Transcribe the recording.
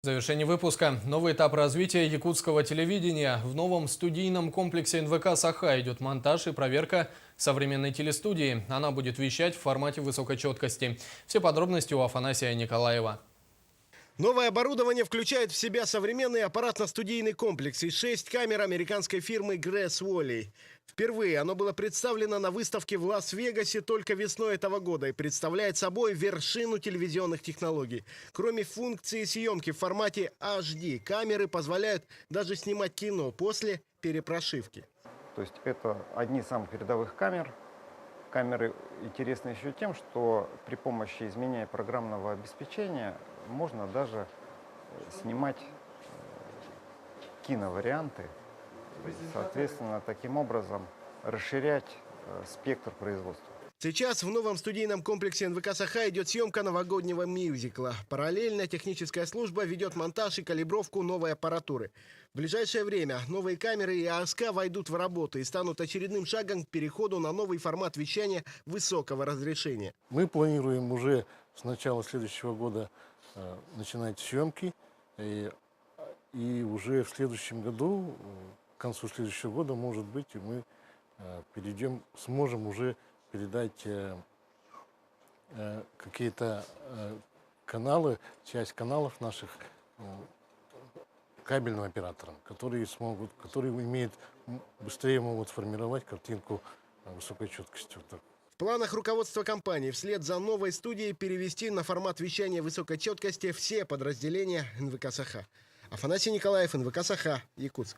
В завершении выпуска. Новый этап развития якутского телевидения. В новом студийном комплексе НВК «Саха» идет монтаж и проверка современной телестудии. Она будет вещать в формате высокой четкости. Все подробности у Афанасия Николаева. Новое оборудование включает в себя современный аппаратно-студийный комплекс и 6 камер американской фирмы Grass Valley. Впервые оно было представлено на выставке в Лас-Вегасе только весной этого года и представляет собой вершину телевизионных технологий. Кроме функции съемки в формате HD, камеры позволяют даже снимать кино после перепрошивки. То есть это одни из самых передовых камер. Камеры интересны еще тем, что при помощи изменения программного обеспечения можно даже снимать киноварианты, соответственно, таким образом расширять спектр производства. Сейчас в новом студийном комплексе НВК «Саха» идет съемка новогоднего мюзикла. Параллельно техническая служба ведет монтаж и калибровку новой аппаратуры. В ближайшее время новые камеры и АСК войдут в работу и станут очередным шагом к переходу на новый формат вещания высокого разрешения. Мы планируем уже с начала следующего года начинать съемки. И уже в следующем году, к концу следующего года, может быть, мы сможем уже передать какие-то каналы, часть каналов наших кабельным операторам, которые быстрее могут формировать картинку высокой четкости. В планах руководства компании вслед за новой студией перевести на формат вещания высокой четкости все подразделения НВК «Саха». Афанасий Николаев, НВК «Саха», Якутск.